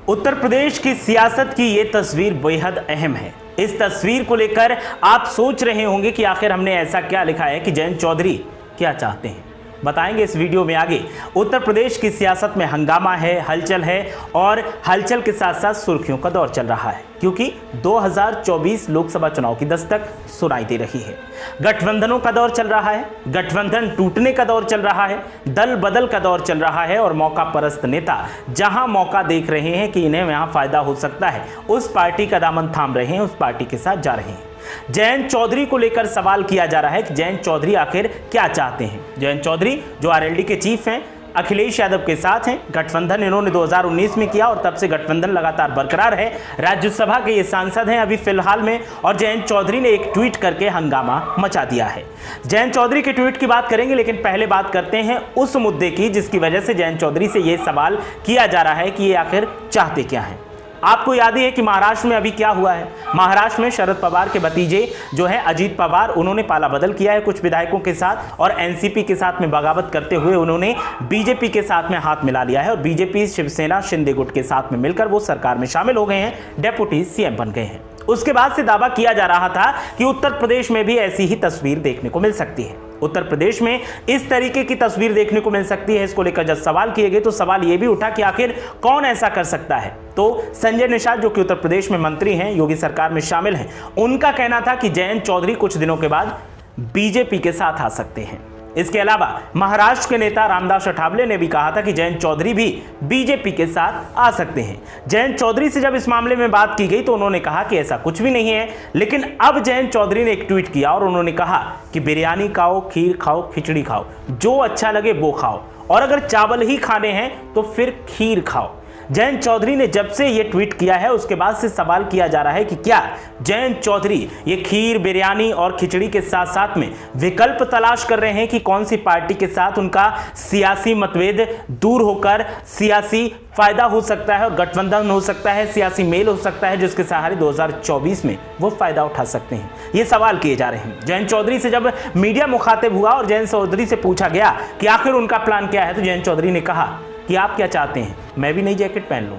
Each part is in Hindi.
उत्तर प्रदेश की सियासत की ये तस्वीर बेहद अहम है। इस तस्वीर को लेकर आप सोच रहे होंगे कि आखिर हमने ऐसा क्या लिखा है कि जयंत चौधरी क्या चाहते हैं। बताएंगे इस वीडियो में आगे। उत्तर प्रदेश की सियासत में हंगामा है, हलचल है और हलचल के साथ साथ सुर्खियों का दौर चल रहा है, क्योंकि 2024 लोकसभा चुनाव की दस्तक सुनाई दे रही है। गठबंधनों का दौर चल रहा है, गठबंधन टूटने का दौर चल रहा है, दल बदल का दौर चल रहा है और मौका परस्त नेता जहां मौका देख रहे हैं कि इन्हें यहां फायदा हो सकता है, उस पार्टी का दामन थाम रहे हैं, उस पार्टी के साथ जा रहे हैं। जयंत चौधरी को लेकर सवाल किया जा रहा है कि जयंत चौधरी आखिर क्या चाहते हैं। जयंत चौधरी जो आरएलडी के चीफ हैं, अखिलेश यादव के साथ हैं। गठबंधन इन्होंने 2019 में किया और तब से गठबंधन लगातार बरकरार है। राज्यसभा के ये सांसद हैं अभी फिलहाल में, और जयंत चौधरी ने एक ट्वीट करके हंगामा मचा दिया है। जयंत चौधरी के ट्वीट की बात करेंगे, लेकिन पहले बात करते हैं उस मुद्दे की जिसकी वजह से जयंत चौधरी से ये सवाल किया जा रहा है कि ये आखिर चाहते क्या हैं। आपको याद ही है कि महाराष्ट्र में अभी क्या हुआ है। महाराष्ट्र में शरद पवार के भतीजे जो है अजीत पवार, उन्होंने पाला बदल किया है कुछ विधायकों के साथ और एनसीपी के साथ में बगावत करते हुए उन्होंने बीजेपी के साथ में हाथ मिला लिया है और बीजेपी शिवसेना शिंदे गुट के साथ में मिलकर वो सरकार में शामिल हो गए हैं, डेप्यूटी सीएम बन गए हैं। उसके बाद से दावा किया जा रहा था कि उत्तर प्रदेश में भी ऐसी ही तस्वीर देखने को मिल सकती है। उत्तर प्रदेश में इस तरीके की तस्वीर देखने को मिल सकती है। इसको लेकर जब सवाल किए गए तो सवाल यह भी उठा कि आखिर कौन ऐसा कर सकता है। तो संजय निषाद जो कि उत्तर प्रदेश में मंत्री हैं, योगी सरकार में शामिल हैं, उनका कहना था कि जयंत चौधरी कुछ दिनों के बाद बीजेपी के साथ आ सकते हैं। इसके अलावा महाराष्ट्र के नेता रामदास अठावले ने भी कहा था कि जयंत चौधरी भी बीजेपी के साथ आ सकते हैं। जयंत चौधरी से जब इस मामले में बात की गई तो उन्होंने कहा कि ऐसा कुछ भी नहीं है, लेकिन अब जयंत चौधरी ने एक ट्वीट किया और उन्होंने कहा कि बिरयानी खाओ, खीर खाओ, खिचड़ी खाओ, जो अच्छा लगे वो खाओ, और अगर चावल ही खाने हैं तो फिर खीर खाओ। जयंत चौधरी ने जब से ये ट्वीट किया है उसके बाद से सवाल किया जा रहा है कि क्या जयंत चौधरी ये खीर, बिरयानी और खिचड़ी के साथ साथ में विकल्प तलाश कर रहे हैं कि कौन सी पार्टी के साथ उनका सियासी मतभेद दूर होकर सियासी फायदा हो सकता है और गठबंधन हो सकता है, सियासी मेल हो सकता है, जिसके सहारे 2024 में वो फायदा उठा सकते हैं। ये सवाल किए जा रहे हैं। जयंत चौधरी से जब मीडिया मुखातिब हुआ और जयंत चौधरी से पूछा गया कि आखिर उनका प्लान क्या है, तो जयंत चौधरी ने कहा कि आप क्या चाहते हैं, मैं भी नई जैकेट पहन लूं,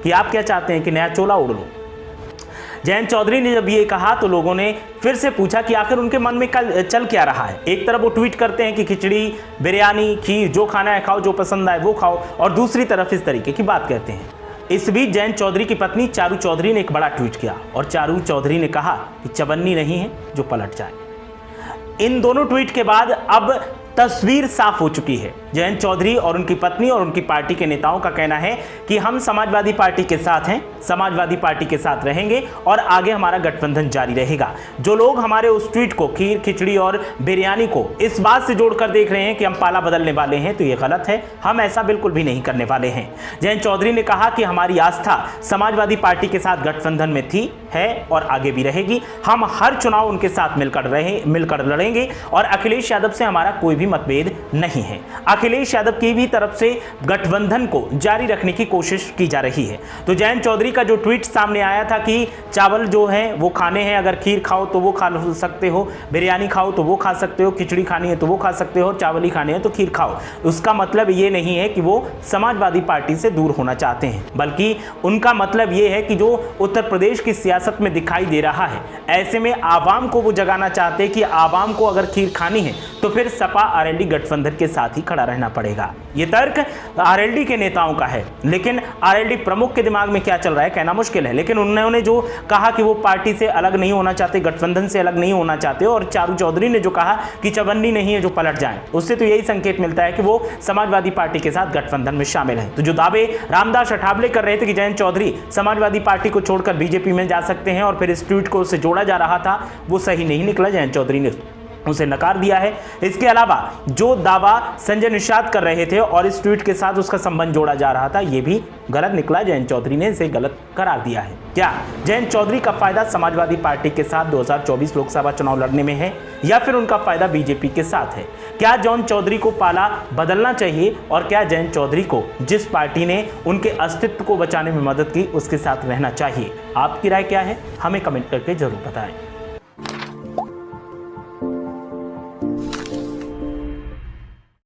कि आप क्या चाहते हैं कि नया चोला ओढ़ लूं। जयंत चौधरी ने जब ये कहा तो लोगों ने फिर से पूछा कि आखिर उनके मन में चल क्या रहा है। एक तरफ वो ट्वीट करते हैं कि खिचड़ी, बिरयानी, खीर, जो खाना है खाओ, जो पसंद आए वो खाओ, और दूसरी तरफ इस तरीके की बात कहते हैं। इस बीच जयंत चौधरी की पत्नी चारू चौधरी ने एक बड़ा ट्वीट किया और चारू चौधरी ने कहा कि चवन्नी नहीं है जो पलट जाए। इन दोनों ट्वीट के बाद अब तस्वीर साफ हो चुकी है। जयंत चौधरी और उनकी पत्नी और उनकी पार्टी के नेताओं का कहना है कि हम समाजवादी पार्टी के साथ हैं, समाजवादी पार्टी के साथ रहेंगे और आगे हमारा गठबंधन जारी रहेगा। जो लोग हमारे उस ट्वीट को, खीर, खिचड़ी और बिरयानी को इस बात से जोड़कर देख रहे हैं कि हम पाला बदलने वाले हैं, तो ये गलत है। हम ऐसा बिल्कुल भी नहीं करने वाले हैं। जयंत चौधरी ने कहा कि हमारी आस्था समाजवादी पार्टी के साथ गठबंधन में थी, है और आगे भी रहेगी। हम हर चुनाव उनके साथ मिलकर लड़ेंगे और अखिलेश यादव से हमारा कोई भी मतभेद नहीं है। अखिलेश यादव की भी तरफ से गठबंधन को जारी रखने की कोशिश की जा रही है। तो जयंत चौधरी का जो ट्वीट सामने आया था कि चावल जो है वो खाने हैं, अगर खीर खाओ तो वो खा सकते हो, बिरयानी खाओ तो वो खा सकते हो, खिचड़ी खानी है तो वो खा सकते हो, चावल ही खाने हैं तो खीर खाओ, उसका मतलब ये नहीं है कि वो समाजवादी पार्टी से दूर होना चाहते हैं, बल्कि उनका मतलब ये है कि जो उत्तर प्रदेश की सियासत में दिखाई दे रहा है, ऐसे में आवाम को वो जगाना चाहते हैं कि आवाम को अगर खीर खानी है तो फिर सपा आरएलडी गठबंधन के साथ ही खड़ा रहना पड़ेगा। ये तर्क आरएलडी के नेताओं का है, लेकिन आरएलडी प्रमुख के दिमाग में क्या चल रहा है कहना मुश्किल है। लेकिन उन्होंने जो कहा कि वो पार्टी से अलग नहीं होना चाहते, गठबंधन से अलग नहीं होना चाहते, और चारू चौधरी ने जो कहा कि चवन्नी नहीं है जो पलट जाए, उससे तो यही संकेत मिलता है कि वो समाजवादी पार्टी के साथ गठबंधन में शामिल है। तो जो दावे रामदास अठावले कर रहे थे कि जयंत चौधरी समाजवादी पार्टी को छोड़कर बीजेपी में जा सकते हैं और फिर इस ट्वीट को उससे जोड़ा जा रहा था, वो सही नहीं निकला। जयंत चौधरी ने उसे नकार दिया है। इसके अलावा जो दावा संजय निषाद कर रहे थे और इस ट्वीट के साथ उसका संबंध जोड़ा जा रहा था, यह भी गलत निकला। जयंत चौधरी ने इसे गलत करार दिया है। क्या जयंत चौधरी का फायदा समाजवादी पार्टी के साथ 2024 लोकसभा चुनाव लड़ने में है या फिर उनका फायदा बीजेपी के साथ है? क्या जयंत चौधरी को पाला बदलना चाहिए और क्या जयंत चौधरी को जिस पार्टी ने उनके अस्तित्व को बचाने में मदद की उसके साथ रहना चाहिए? आपकी राय क्या है? हमें कमेंट करके जरूर बताएं।